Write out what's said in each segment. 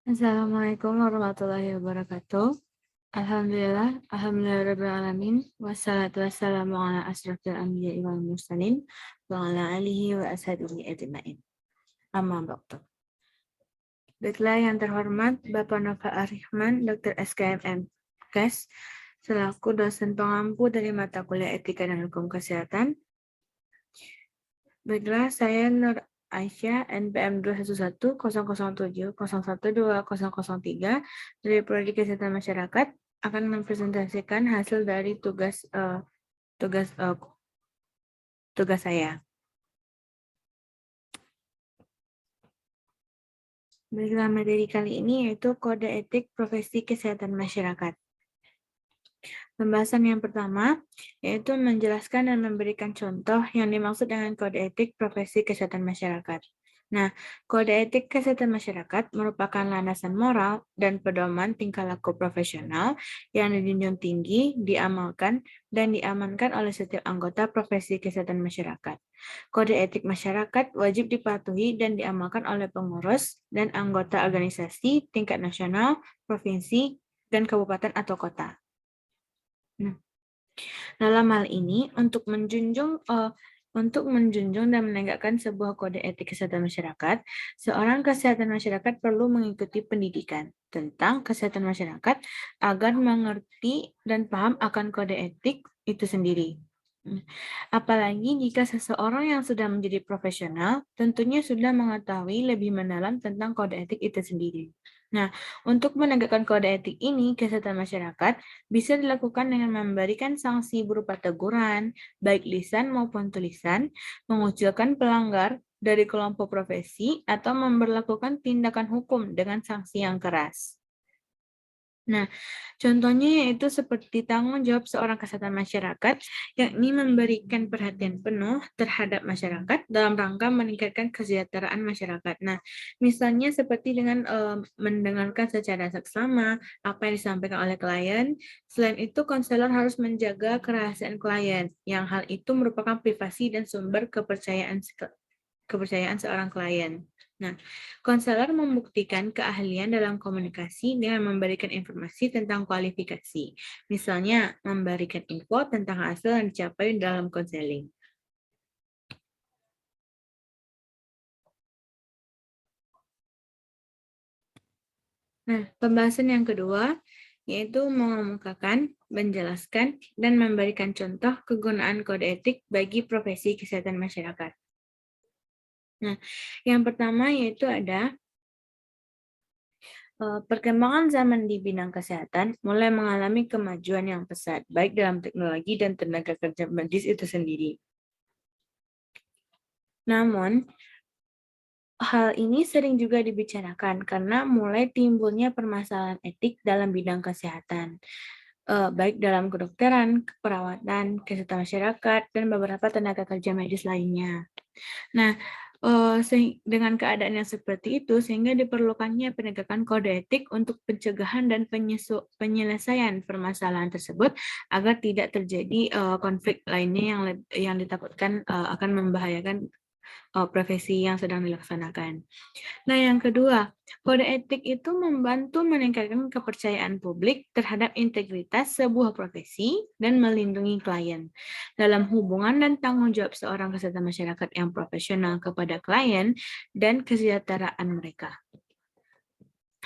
Assalamualaikum warahmatullahi wabarakatuh. Alhamdulillahirabbil alamin. Wassalatu wassalamu ala asyrofil anbiya'i wal mursalin wa ala alihi wa ashabihi ajmain. Amma ba'du. Baiklah yang terhormat Bapak Nova Arifman, Dr. SKMM Kes, selaku dosen pengampu dari mata kuliah Etika dan Hukum Kesehatan. Baiklah, saya Nur Aisyah, NPM 2110070012003 dari Prodi Kesehatan Masyarakat akan mempresentasikan hasil dari tugas saya. Baiklah, materi kali ini yaitu Kode Etik Profesi Kesehatan Masyarakat. Pembahasan yang pertama yaitu menjelaskan dan memberikan contoh yang dimaksud dengan Kode Etik Profesi Kesehatan Masyarakat. Nah, Kode Etik Kesehatan Masyarakat merupakan landasan moral dan pedoman tingkah laku profesional yang dijunjung tinggi, diamalkan, dan diamankan oleh setiap anggota profesi kesehatan masyarakat. Kode etik masyarakat wajib dipatuhi dan diamalkan oleh pengurus dan anggota organisasi tingkat nasional, provinsi, dan kabupaten atau kota. Nah, dalam hal ini, untuk menjunjung dan menegakkan sebuah kode etik kesehatan masyarakat, seorang kesehatan masyarakat perlu mengikuti pendidikan tentang kesehatan masyarakat agar mengerti dan paham akan kode etik itu sendiri. Apalagi jika seseorang yang sudah menjadi profesional, tentunya sudah mengetahui lebih mendalam tentang kode etik itu sendiri. Nah, untuk menegakkan kode etik ini, kesehatan masyarakat bisa dilakukan dengan memberikan sanksi berupa teguran, baik lisan maupun tulisan, mengucilkan pelanggar dari kelompok profesi, atau memberlakukan tindakan hukum dengan sanksi yang keras. Nah, contohnya yaitu seperti tanggung jawab seorang kesehatan masyarakat, yakni memberikan perhatian penuh terhadap masyarakat dalam rangka meningkatkan kesejahteraan masyarakat. Nah, misalnya seperti dengan mendengarkan secara seksama apa yang disampaikan oleh klien. Selain itu, konselor harus menjaga kerahasiaan klien, yang hal itu merupakan privasi dan sumber kepercayaan seorang klien. Nah, konselor membuktikan keahlian dalam komunikasi dengan memberikan informasi tentang kualifikasi. Misalnya, memberikan info tentang hasil yang dicapai dalam konseling. Nah, pembahasan yang kedua yaitu mengemukakan, menjelaskan, dan memberikan contoh kegunaan kode etik bagi profesi kesehatan masyarakat. Nah, yang pertama yaitu ada perkembangan zaman di bidang kesehatan mulai mengalami kemajuan yang pesat, baik dalam teknologi dan tenaga kerja medis itu sendiri. Namun, hal ini sering juga dibicarakan karena mulai timbulnya permasalahan etik dalam bidang kesehatan, baik dalam kedokteran, keperawatan, kesehatan masyarakat, dan beberapa tenaga kerja medis lainnya. Nah, dengan keadaan yang seperti itu, sehingga diperlukannya penegakan kode etik untuk pencegahan dan penyelesaian permasalahan tersebut agar tidak terjadi konflik lainnya yang ditakutkan akan membahayakan profesi yang sedang dilaksanakan. Nah, yang kedua, kode etik itu membantu meningkatkan kepercayaan publik terhadap integritas sebuah profesi dan melindungi klien. Dalam hubungan dan tanggung jawab seorang kesehatan masyarakat yang profesional kepada klien dan kesejahteraan mereka.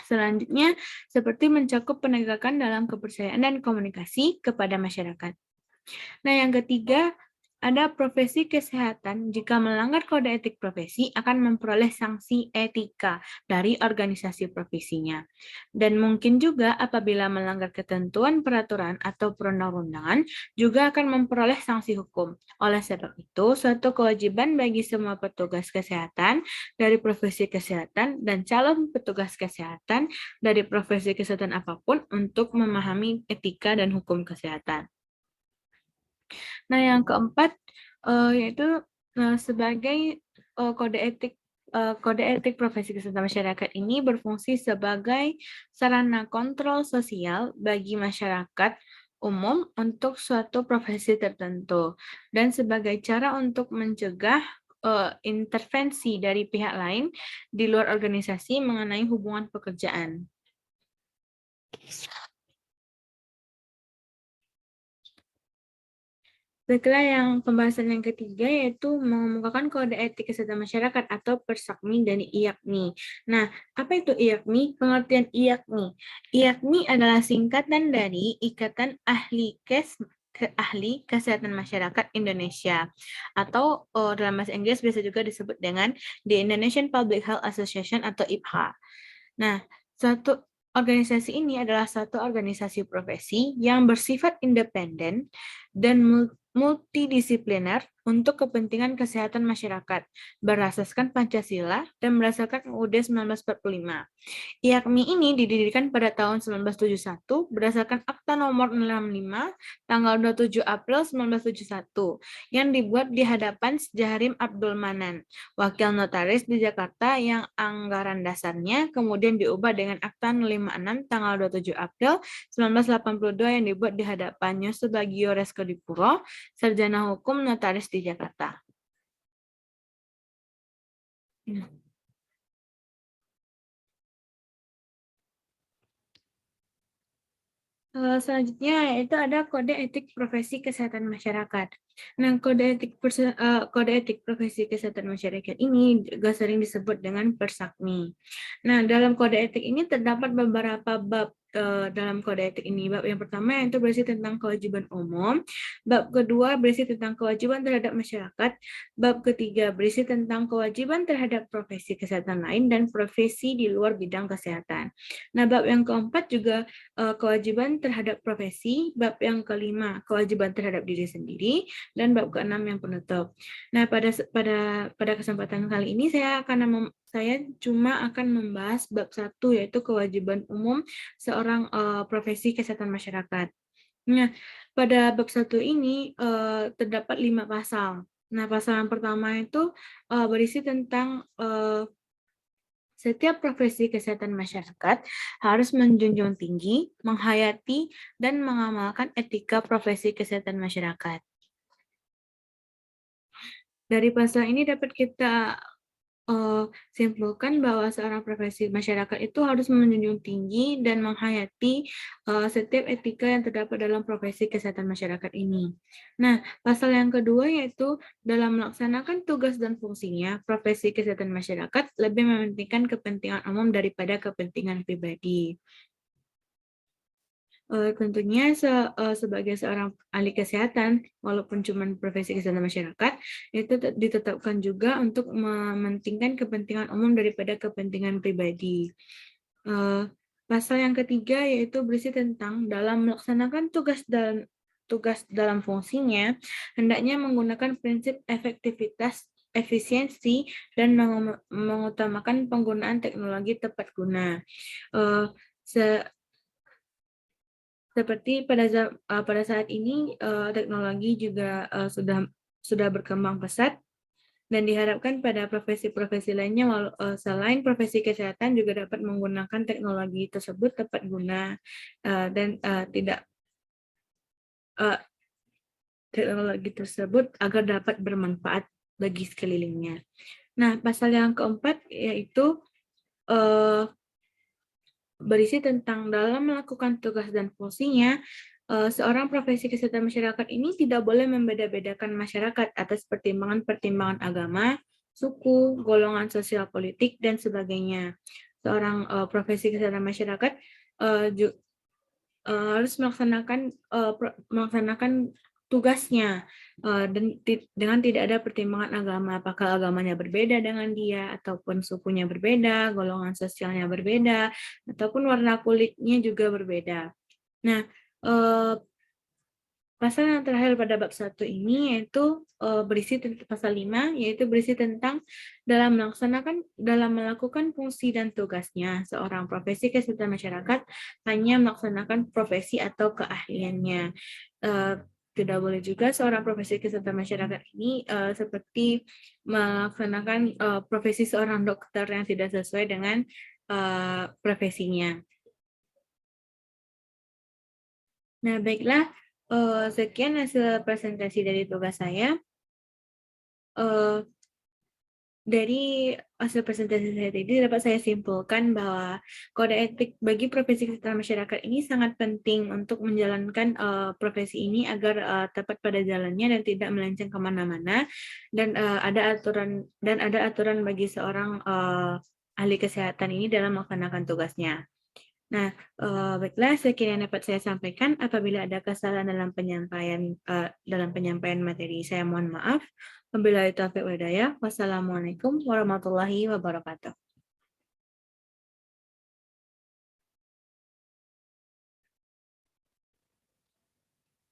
Selanjutnya, seperti mencakup penegakan dalam kepercayaan dan komunikasi kepada masyarakat. Nah, yang ketiga, ada profesi kesehatan jika melanggar kode etik profesi akan memperoleh sanksi etika dari organisasi profesinya. Dan mungkin juga apabila melanggar ketentuan peraturan atau perundang-undangan juga akan memperoleh sanksi hukum. Oleh sebab itu, suatu kewajiban bagi semua petugas kesehatan dari profesi kesehatan dan calon petugas kesehatan dari profesi kesehatan apapun untuk memahami etika dan hukum kesehatan. Nah, yang keempat yaitu sebagai kode etik profesi kesehatan masyarakat ini berfungsi sebagai sarana kontrol sosial bagi masyarakat umum untuk suatu profesi tertentu dan sebagai cara untuk mencegah intervensi dari pihak lain di luar organisasi mengenai hubungan pekerjaan. Baiklah, yang pembahasan yang ketiga yaitu mengemukakan kode etik kesehatan masyarakat atau Persakmi dan IAKMI. Nah, apa itu IAKMI? Pengertian IAKMI. IAKMI adalah singkatan dari Ikatan Ahli Kesehatan Masyarakat Indonesia, atau dalam bahasa Inggris biasa juga disebut dengan The Indonesian Public Health Association atau IPHA. Nah, satu organisasi ini adalah satu organisasi profesi yang bersifat independen dan multidisipliner untuk kepentingan kesehatan masyarakat berasaskan Pancasila dan berdasarkan UUD 1945. IAKMI ini didirikan pada tahun 1971 berdasarkan Akta Nomor 65 tanggal 27 April 1971 yang dibuat di hadapan Syaharim Abdul Manan, wakil notaris di Jakarta, yang anggaran dasarnya kemudian diubah dengan Akta 56 tanggal 27 April 1982 yang dibuat di hadapan Subagio Reskodipuro, sarjana hukum notaris di Jakarta. Selanjutnya itu ada kode etik profesi kesehatan masyarakat. Nah, kode etik profesi kesehatan masyarakat ini juga sering disebut dengan Persakmi. Nah, dalam kode etik ini terdapat beberapa bab dalam kode etik ini. Bab yang pertama yaitu berisi tentang kewajiban umum, bab kedua berisi tentang kewajiban terhadap masyarakat, bab ketiga berisi tentang kewajiban terhadap profesi kesehatan lain dan profesi di luar bidang kesehatan. Nah, bab yang keempat juga kewajiban terhadap profesi, bab yang kelima kewajiban terhadap diri sendiri, dan bab keenam yang penutup. Nah, pada kesempatan kali ini saya cuma akan membahas bab 1 yaitu kewajiban umum seorang profesi kesehatan masyarakat. Nah, pada bab 1 ini terdapat 5 pasal. Nah, pasal yang pertama itu berisi tentang setiap profesi kesehatan masyarakat harus menjunjung tinggi, menghayati, dan mengamalkan etika profesi kesehatan masyarakat. Dari pasal ini dapat kita simpulkan bahwa seorang profesi masyarakat itu harus menjunjung tinggi dan menghayati setiap etika yang terdapat dalam profesi kesehatan masyarakat ini. Nah, pasal yang kedua yaitu dalam melaksanakan tugas dan fungsinya, profesi kesehatan masyarakat lebih mementingkan kepentingan umum daripada kepentingan pribadi. Tentunya sebagai seorang ahli kesehatan, walaupun cuma profesi kesehatan masyarakat, itu ditetapkan juga untuk mementingkan kepentingan umum daripada kepentingan pribadi. Pasal yang ketiga yaitu berisi tentang dalam melaksanakan tugas dalam fungsinya, hendaknya menggunakan prinsip efektivitas, efisiensi, dan mengutamakan penggunaan teknologi tepat guna. Seperti pada saat ini teknologi juga sudah berkembang pesat dan diharapkan pada profesi-profesi lainnya selain profesi kesehatan juga dapat menggunakan teknologi tersebut tepat guna dan teknologi tersebut agar dapat bermanfaat bagi sekelilingnya. Nah, pasal yang keempat yaitu berisi tentang dalam melakukan tugas dan fungsinya, seorang profesi kesehatan masyarakat ini tidak boleh membeda-bedakan masyarakat atas pertimbangan-pertimbangan agama, suku, golongan sosial politik, dan sebagainya. Seorang profesi kesehatan masyarakat harus melaksanakan tugasnya dengan tidak ada pertimbangan agama, apakah agamanya berbeda dengan dia, ataupun sukunya berbeda, golongan sosialnya berbeda, ataupun warna kulitnya juga berbeda. Nah, pasal yang terakhir pada bab 1 ini yaitu berisi tentang pasal 5, yaitu berisi tentang dalam melakukan fungsi dan tugasnya, seorang profesi kesehatan masyarakat hanya melaksanakan profesi atau keahliannya. Tidak boleh juga seorang profesi kesehatan masyarakat ini seperti melaksanakan profesi seorang dokter yang tidak sesuai dengan profesinya. Nah, baiklah, sekian hasil presentasi dari tugas saya. Dari hasil presentasi saya tadi dapat saya simpulkan bahwa kode etik bagi profesi kesehatan masyarakat ini sangat penting untuk menjalankan profesi ini agar tepat pada jalannya dan tidak melenceng kemana-mana dan ada aturan bagi seorang ahli kesehatan ini dalam melaksanakan tugasnya. Nah, baiklah sekian yang dapat saya sampaikan. Apabila ada kesalahan dalam penyampaian materi, saya mohon maaf. Wabillahi taufiq wal hidayah. Wassalamualaikum warahmatullahi wabarakatuh.